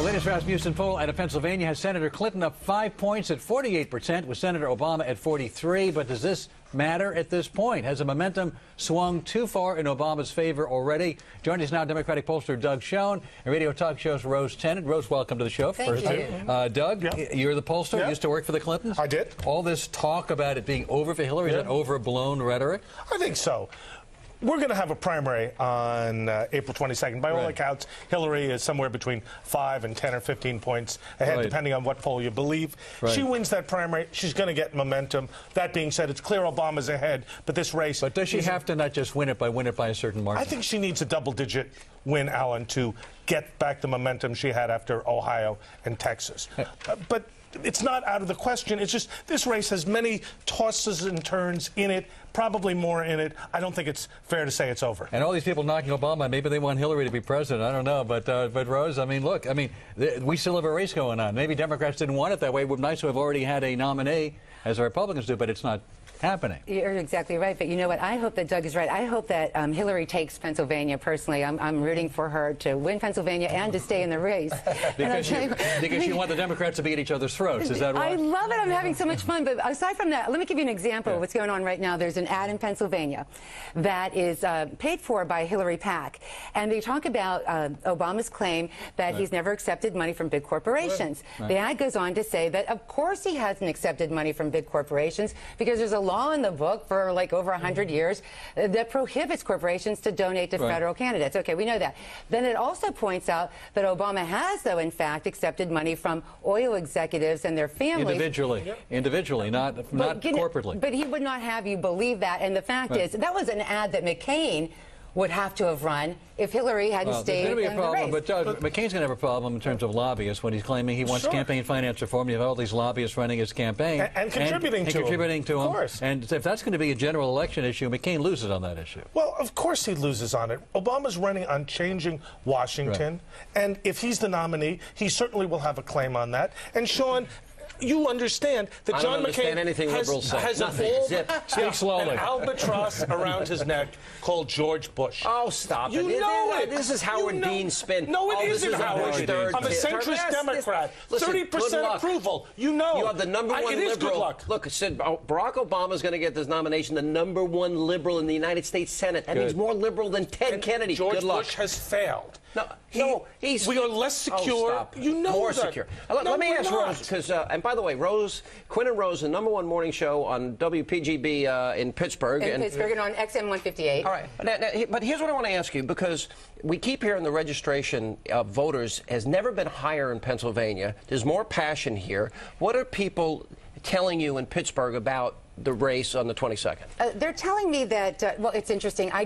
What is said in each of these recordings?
The latest Rasmussen poll out of Pennsylvania has Senator Clinton up 5 points at 48%, with Senator Obama at 43%. But does this matter at this point? Has the momentum swung too far in Obama's favor already? Joining us now, Democratic pollster Doug Schoen and radio talk show's Rose Tennant. Rose, welcome to the show. Thank you. Doug, you're the pollster. Yeah. Used to work for the Clintons. I did. All this talk about it being over for Hillary, is that overblown rhetoric? I think so. We're going to have a primary on April 22nd. By all accounts, Hillary is somewhere between 5 and 10 or 15 points ahead, depending on what poll you believe. She wins that primary. She's going to get momentum. That being said, it's clear Obama's ahead, but this race... But does she have to not just win it by a certain margin? I think she needs a double-digit win, Alan, to get back the momentum she had after Ohio and Texas. But it's not out of the question. It's just this race has many tosses and turns in it, probably more in it. I don't think it's fair to say it's over. And all these people knocking Obama, maybe they want Hillary to be president. I don't know. But Rose, I mean, look, we still have a race going on. Maybe Democrats didn't want it that way. It would be nice to have already had a nominee, as the Republicans do, but it's not happening. You're exactly right. But you know what? I hope that Doug is right. I hope that Hillary takes Pennsylvania personally. I'm rooting for her to win Pennsylvania and to stay in the race. because you want the Democrats to be at each other's throats. Is that right? I love it. I'm having so much fun. But aside from that, let me give you an example of what's going on right now. There's an ad in Pennsylvania that is paid for by Hillary PAC. And they talk about Obama's claim that he's never accepted money from big corporations. The ad goes on to say that, of course, he hasn't accepted money from big corporations because there's a law in the book for like over 100 years that prohibits corporations to donate to federal candidates. Okay, we know that. Then it also points out that Obama has, though, in fact, accepted money from oil executives and their families. Individually, not corporately. But he would not have you believe that. And the fact is, that was an ad that McCain would have to have run if Hillary hadn't stayed in the race. There's going to be a problem, but McCain's going to have a problem in terms of lobbyists when he's claiming he wants campaign finance reform. You have all these lobbyists running his campaign. And contributing to him. Of course. And if that's going to be a general election issue, McCain loses on that issue. Well, of course he loses on it. Obama's running on changing Washington. And if he's the nominee, he certainly will have a claim on that. And Sean, you understand that John McCain has an albatross around his neck called George Bush. Oh, stop it. You know it. This is Howard Dean spin. No, it isn't Howard Dean. I'm a centrist Democrat. 30% approval. You know. You have the number one liberal. It is good luck. Look, Barack Obama's going to get this nomination, the number one liberal in the United States Senate. That means more liberal than Ted Kennedy. George Bush has failed. No, we are less secure. Stop. You know more that. Secure. Let me ask Rose, because, and by the way, Quinn and Rose, the number one morning show on WPGB in Pittsburgh. Pittsburgh and on XM 158. All right. But here's what I want to ask you, because we keep hearing the registration of voters has never been higher in Pennsylvania. There's more passion here. What are people telling you in Pittsburgh about the race on the 22nd? They're telling me that, well, it's interesting. I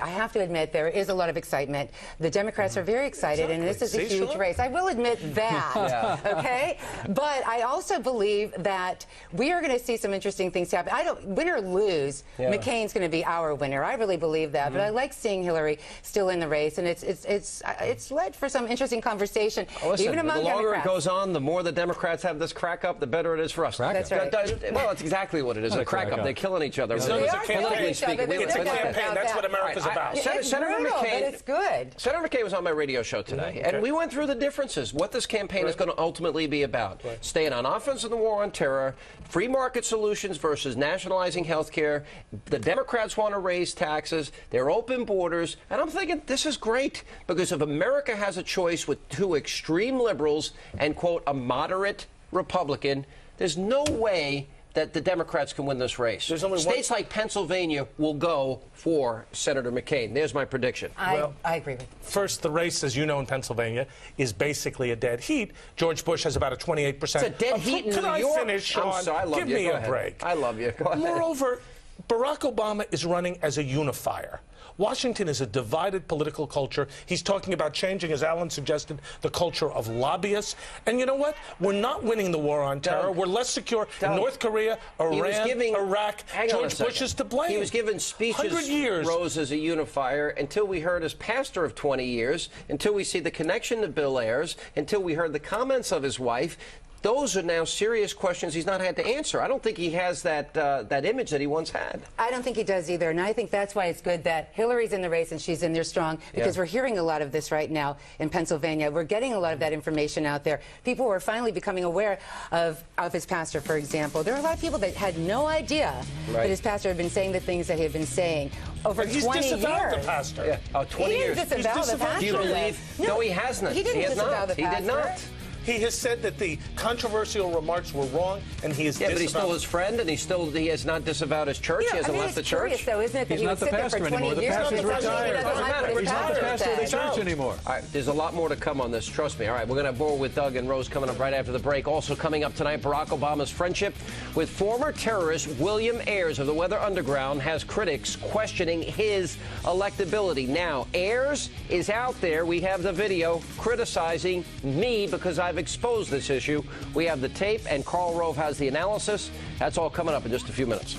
have to admit, there is a lot of excitement. The Democrats are very excited, and this is a huge race. I will admit that, okay? But I also believe that we are going to see some interesting things happen. Win or lose, McCain's going to be our winner. I really believe that. But I like seeing Hillary still in the race, and it's led for some interesting conversation, even among Democrats. The longer it goes on, the more the Democrats have this crack up, the better it is for us. That's right. Well, that's exactly what it is. A crack up. They're killing each other. It's a campaign. It's a campaign. That's what America's about. Senator McCain, it's good. Senator McCain was on my radio show today, and we went through the differences, what this campaign is going to ultimately be about. Staying on offense in the war on terror, free market solutions versus nationalizing health care. The Democrats want to raise taxes. They're open borders. And I'm thinking, this is great, because if America has a choice with two extreme liberals and, quote, a moderate Republican, there's no way that the Democrats can win this race. States like Pennsylvania will go for Senator McCain. There's my prediction. I agree with you. First, the race, as you know, in Pennsylvania, is basically a dead heat. George Bush has about a 28%. It's a dead heat in New York. Can I finish, Sean? I'm sorry, I love Give you. me Go a ahead. break. I love you. Go ahead. Moreover, Barack Obama is running as a unifier. Washington is a divided political culture. He's talking about changing, as Alan suggested, the culture of lobbyists. And you know what? We're not winning the war on terror. We're less secure in North Korea, Iran, Iraq. George Bush is to blame. He was giving speeches, 100 years. Rose, as a unifier, until we heard his pastor of 20 years, until we see the connection to Bill Ayers, until we heard the comments of his wife. Those are now serious questions he's not had to answer. I don't think he has that that image that he once had. I don't think he does either, and I think that's why it's good that Hillary's in the race and she's in there strong, because we're hearing a lot of this right now in Pennsylvania. We're getting a lot of that information out there. People are finally becoming aware of his pastor, for example. There are a lot of people that had no idea that his pastor had been saying the things that he had been saying over 20 years. He's disavowed the pastor. Yeah. Oh, 20 years. He didn't disavow the pastor. Do you believe? No, he hasn't. He didn't disavow the pastor. He did not. He has said that the controversial remarks were wrong, and he is but he's still his friend, and he has not disavowed his church. He hasn't left the church. Curious, though, isn't it, that he's he not the pastor anymore. The pastor's retired. He's not the pastor of the church anymore. All right, there's a lot more to come on this. Trust me. All right, we're going to have more with Doug and Rose coming up right after the break. Also coming up tonight, Barack Obama's friendship with former terrorist William Ayers of the Weather Underground has critics questioning his electability. Now, Ayers is out there. We have the video criticizing me because I've exposed this issue. We have the tape, and Karl Rove has the analysis. That's all coming up in just a few minutes.